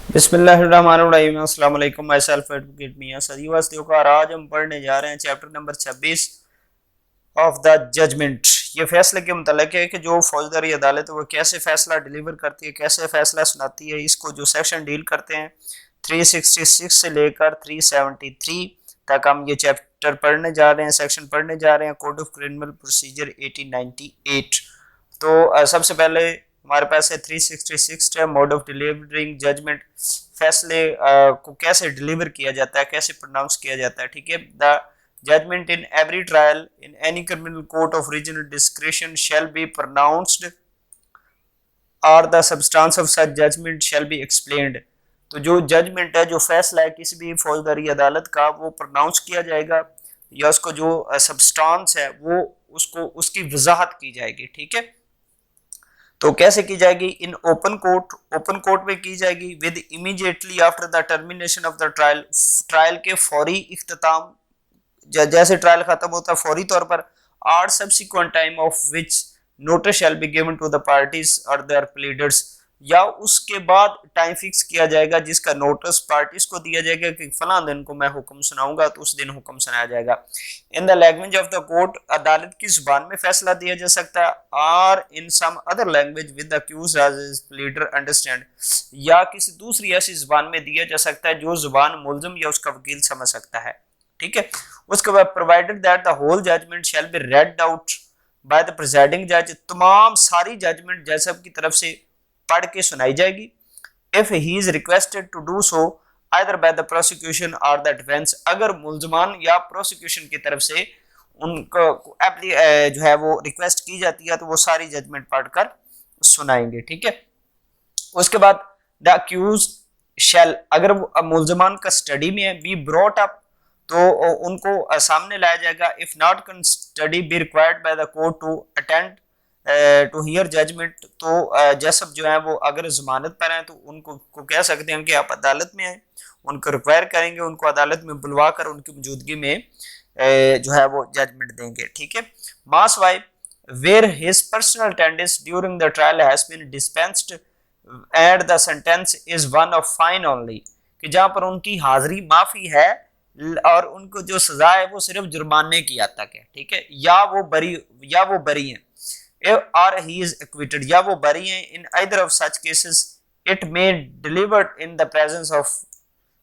बिस्मिल्लाहिर्रहमानिर्रहीम। अस्सलाम वालेकुम। माय सेल्फ एडवोकेट मियां सदी वास्ते आज हम पढ़ने जा रहे हैं chapter number 26 of the judgment. ये फैसले के मुतल्लिक है कि जो फौजदारी अदालत है वो कैसे फैसला डिलीवर करती है, कैसे फैसला सुनाती है। इसको जो सेक्शन डील करते हैं 366 से लेकर 373 तक हम ये चैप्टर पढ़ने जा रहे हैं, सेक्शन पढ़ने जा रहे हैं। Code of criminal procedure 1898। तो सबसे पहले हमारे पास है 366 है मोड ऑफ डिलीवरिंग जजमेंट। फैसले को कैसे डिलीवर किया जाता है, कैसे प्रोनाउंस किया जाता है। ठीक है, the judgment in every trial in any criminal court of regional discretion shall be pronounced और the substance of such judgment shall be explained. तो जो जजमेंट है, जो फैसला है किसी भी फौजदारी अदालत का, वो प्रोनाउंस किया जाएगा या उसको जो सब्सटेंस है वो उसको उसकी वजाहत की जाएगी। ठीक है, तो कैसे की जाएगी? In open court, open court में की जाएगी with immediately after the termination of the trial. Trial के फौरी इख्तिताम, जैसे ट्रायल खत्म होता है फौरी तौर पर, और subsequent time of which notice shall be given to the parties और देयर प्लीडर्स, या उसके बाद टाइम फिक्स किया जाएगा जिसका नोटिस पार्टीज को दिया जाएगा कि फलां दिन को मैं हुक्म सुनाऊंगा, तो उस दिन हुक्म सुनाया जाएगा। In the language of the court, अदालत की जुबान में फैसला दिया जा सकता है, और in some other language with the accused as pleader understand, या किसी दूसरी ऐसी जुबान में दिया जा सकता है जो जुबान मुलजिम या उसका वकील समझ सकता है। ठीक है, उसके बाद provided that the whole judgment shall be read out by the presiding जज, तमाम सारी जजमेंट जज साहब की तरफ से पढ़ के सुनाई जाएगी। If he is requested to do so either by the prosecution और द डिफेंस, अगर मुलजमान या प्रोसिक्यूशन की तरफ से उनको जो है वो रिक्वेस्ट की जाती है तो वो सारी जजमेंट पढ़कर सुनाएंगे। ठीक है, उसके बाद द अक्यूज शैल, अगर मुलजमान कस्टडी में है, बी ब्रॉट अप, तो उनको सामने लाया जाएगा। If not custody be required by the court to attend to hear judgment, तो जसब जो है वो अगर जमानत पर हैं तो उनको को कह सकते हैं कि आप अदालत में आए, उनको रिक्वायर करेंगे, उनको अदालत में बुलवा कर उनकी मौजूदगी में जो है वो जजमेंट देंगे। ठीक है, mass wife where his personal attendance during the trial has been dispensed and the sentence is one of fine only, कि जहां पर उनकी हाजिरी माफी है और उनको जो सजा है वो सिर्फ जुर्माने की हद तक है। ठीक है, या वो बरी हैं, or he is acquitted, या वो बरी हैं। in either of such cases it may delivered in the presence of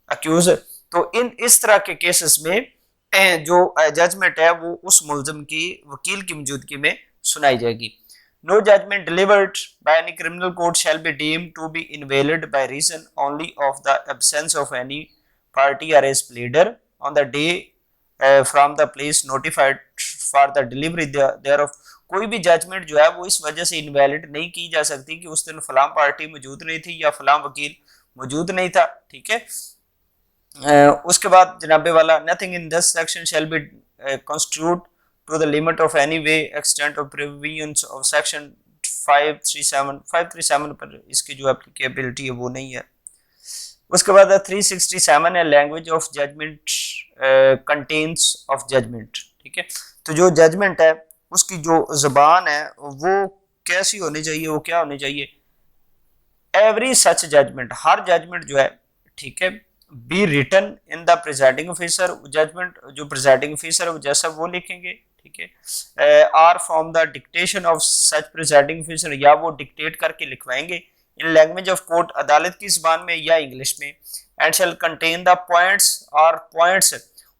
accused, तो इन इस तरह के केसेस में जो जजमेंट है वो उस मुलजिम की वकील की मौजूदगी में सुनाई जाएगी। No judgment delivered by any criminal court shall be deemed to be invalid by reason only of the absence of any party और as pleader on the day from the place notified for the delivery thereof. कोई भी judgement जो है वो इस वजह से invalid नहीं की जा सकती कि उस दिन फलां पार्टी मौजूद नहीं थी या फलां वकील मौजूद नहीं था। ठीक है, उसके बाद जनाबे वाला nothing in this section shall be constitute to the limit of any way extent of provisions of section 537 पर इसकी जो एप्लीकेबिलिटी है वो नहीं है। उसके बाद 367 है language of judgment contents of judgment. ठीक है, तो जो जजमेंट है उसकी जो जबान है वो कैसी होनी चाहिए, वो क्या होनी चाहिए? एवरी सच जजमेंट, हर जजमेंट जो है, ठीक है, be written in the presiding officer, judgment जो प्रिजाइडिंग ऑफिसर है वो जैसा वो लिखेंगे। ठीक है, or from the dictation of such presiding officer, या वो डिक्टेट करके लिखवाएंगे इन लैंग्वेज ऑफ कोर्ट, अदालत की जबान में या इंग्लिश में। And shall contain the points, और पॉइंट्स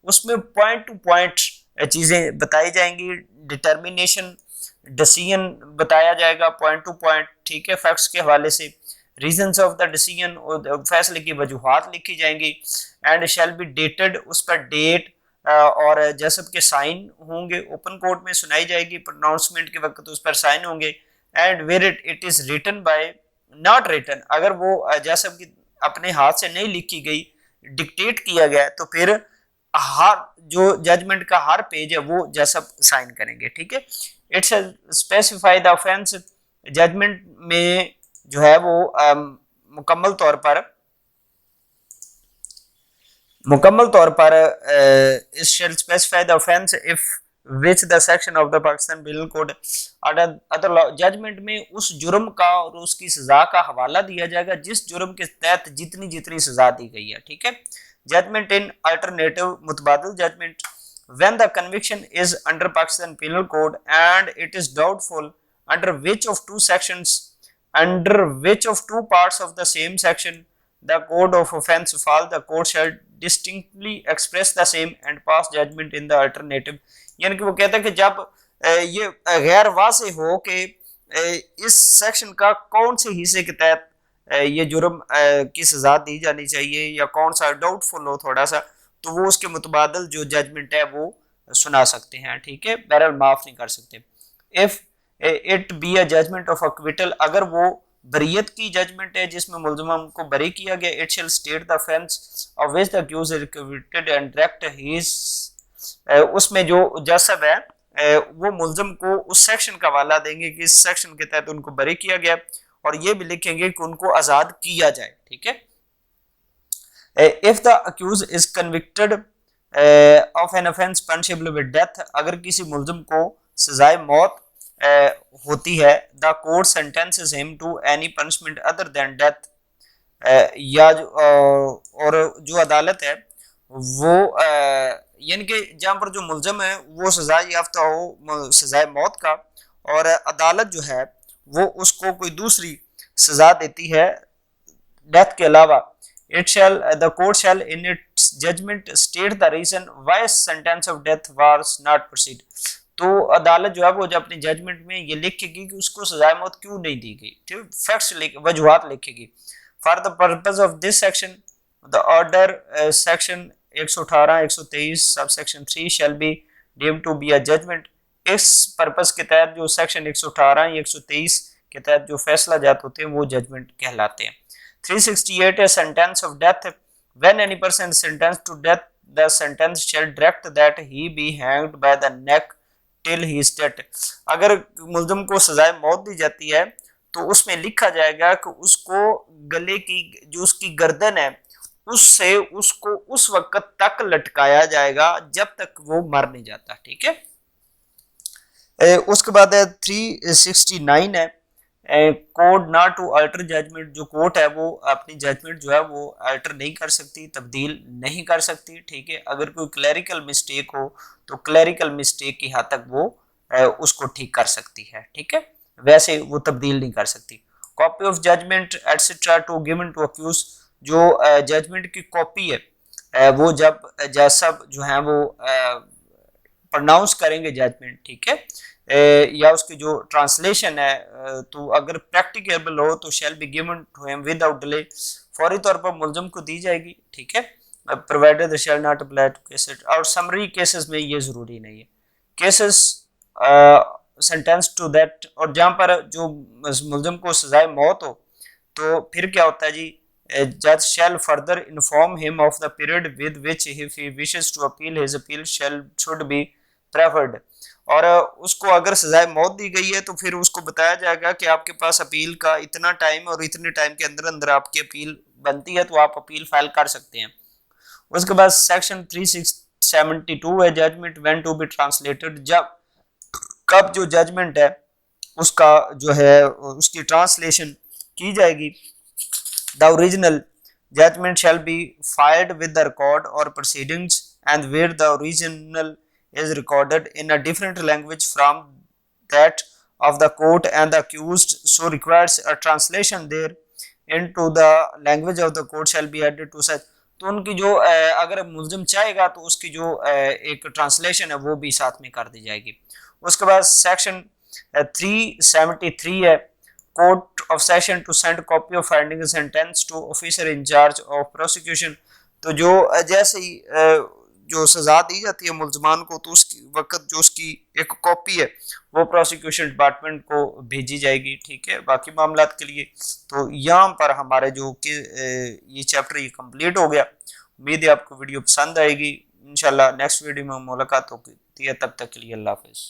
उसमें पॉइंट टू पॉइंट चीजें बताई जाएंगी, डिटर्मिनेशन डिसीजन बताया जाएगा पॉइंट टू पॉइंट। ठीक है, फैक्ट्स के हवाले से रीजंस ऑफ द डिसीजन, फैसले की वजूहात लिखी जाएंगी। एंड शैल बी डेटेड, उस पर डेट और जैसब के साइन होंगे, ओपन कोर्ट में सुनाई जाएगी, प्रोनाउंसमेंट के वक्त उस पर साइन होंगे। And where it is written by not written, अगर वो जैसब की अपने हाथ से नहीं लिखी गई, डिक्टेट किया गया, तो फिर हर जो जजमेंट का हर पेज है वो जैसब साइन करेंगे। ठीक है, it's specify the offence, judgment में जो है वो मुकम्मल तौर पर इस shall specify the offence if which the section of the Pakistan penal code other law, judgment में उस जुर्म का और उसकी सजा का हवाला दिया जाएगा जिस जुर्म के तहत जितनी जितनी सजा दी गई है, ठीक है। जजमेंट इन अल्टरनेटिव मुतबादिल judgment, when the conviction is under Pakistan Penal Code and it is doubtful under which of two sections, under which of two parts of the same section the code of offence fall, the court shall distinctly express the same and pass judgment in the alternative। यानी कि वो कहता है कि जब ये गैर वाज़ेह हो कि इस सेक्शन का कौन से हिस्से के तहत ये जुर्म की सजा दी जानी चाहिए या कौन सा डाउटफुल हो थोड़ा सा, तो वो उसके मुतबादल जो जजमेंट है वो सुना सकते हैं, ठीक है, बहरहाल माफ नहीं कर सकते। If it be a judgment of acquittal, अगर वो बरीयत की जजमेंट है जिसमें मुल्ज़िम को बरी किया गया, it shall state the offence of which the accused is acquitted and direct his, उसमें जो जसब है वो मुल्ज़िम को उस सेक्शन का हवाला देंगे कि इस सेक्शन के तहत उनको बरी किया गया, और ये भी लिखेंगे कि उनको आज़ाद किया जाए, ठीक है। If the accused is convicted of an offence punishable with death, अगर किसी मुल्ज़िम को सजाए मौत होती है, the court sentences him to any punishment other than death, या और जो अदालत है वो यानी कि जहाँ पर जो मुल्ज़िम है वो सजा याफ्ता हो सजाए मौत का, और अदालत जो है वो उसको कोई दूसरी सजा देती है डेथ के अलावा, it shall the court shall in its judgment state the reason why sentence of death was not proceed। तो अदालत जो है वो जब अपनी जजमेंट में ये लिखेगी कि उसको सजाए मौत क्यों नहीं दी गई, ठीक, फैक्ट्स वजूहात लिखेगी। For the purpose of this section the order section 118 123 sub section 3 shall be deemed to be a judgment. इस पर्पस के तहत जो सेक्शन 118 या 123 के तहत जो फैसला जात होते हैं वो जजमेंट कहलाते हैं। 368 a sentence of death, when any person is sentenced to death the sentence shall direct that he be hanged by the neck till he is dead। अगर मुल्ज़िम को सजाए मौत दी जाती है तो उसमें लिखा जाएगा कि उसको गले की जो उसकी गर्दन है उससे उसको उस वक्त तक लटकाया जाएगा जब तक वो मर नहीं जाता, ठीक है। उसके बाद 369 है कोड ना टू अल्टर जजमेंट, जो कोर्ट है वो अपनी जजमेंट जो है वो अल्टर नहीं कर सकती, तब्दील नहीं कर सकती, ठीक है। अगर कोई क्लैरिकल मिस्टेक हो तो क्लैरिकल मिस्टेक की हद तक वो उसको ठीक कर सकती है, ठीक है, वैसे वो तब्दील नहीं कर सकती। Copy of judgment etcetera to given to accused, जो जजमेंट की कॉपी है वो जब जज जो है वो प्रोनाउंस करेंगे जजमेंट, ठीक है, या उसकी जो ट्रांसलेशन है तो अगर प्रैक्टिकेबल हो तो shall be given to him without delay, फौरी तौर पर मुल्ज़िम को दी जाएगी, ठीक है, provided the shall not apply to cases. और समरी केसेस में ये ज़रूरी नहीं है, केसेस सेंटेंस टू दैट, और जहाँ पर जो मुल्ज़िम को सजाए मौत हो तो फिर क्या होता है जी, जज shall further inform him of the period with which if he wishes to appeal his appeal shall should be preferred, और उसको अगर सजाए मौत दी गई है तो फिर उसको बताया जाएगा कि आपके पास अपील का इतना टाइम और इतने टाइम के अंदर अंदर आपकी अपील बनती है तो आप अपील फाइल कर सकते हैं। उसके बाद सेक्शन 372 है judgment when to be translated, जब कब जो जजमेंट है उसका जो है उसकी ट्रांसलेशन की जाएगी। The original judgment shall be filed with the record और proceedings and where the original is recorded in a different language from that of the court and the accused so requires a translation there into the language of the court shall be added to such। तो उनकी जो अगर मुल्ज़िम चाहेगा तो उसकी जो एक translation है वो भी साथ में कर दी जाएगी। उसके बाद सेक्शन 373 है court of session to send copy of finding sentence to officer in charge of prosecution, तो जो जैसे ही जो सजा दी जाती है मुल्ज़मान को तो उसकी वक्त जो उसकी एक कॉपी है वो प्रोसिक्यूशन डिपार्टमेंट को भेजी जाएगी, ठीक है। बाकी मामलात के लिए तो यहाँ पर हमारे जो कि ये चैप्टर ये कंप्लीट हो गया। उम्मीद है आपको वीडियो पसंद आएगी, इंशाल्लाह नेक्स्ट वीडियो में मुलाकात होगी, तब तक के लिए अल्लाह हाफ़िज़।